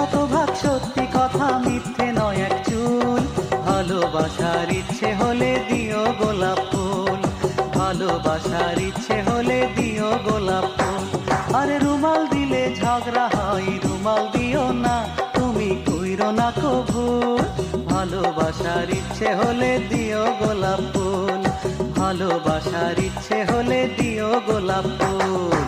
শতভাগ সত্যি কথা, মিথ্যে নয় এক চুল। ভালোবাসার ইচ্ছে হলে দিও গোলাপ ফুল, ভালোবাসার ইচ্ছে হলে দিও গোলাপ ফুল। আরে রুমাল দিলে ঝগড়া হয়, রুমাল দিও না, তুমি কইরো না কভু। ভালোবাসার ইচ্ছে হলে দিও গোলাপ ফুল, ভালোবাসার ইচ্ছে হলে দিও গোলাপ ফুল।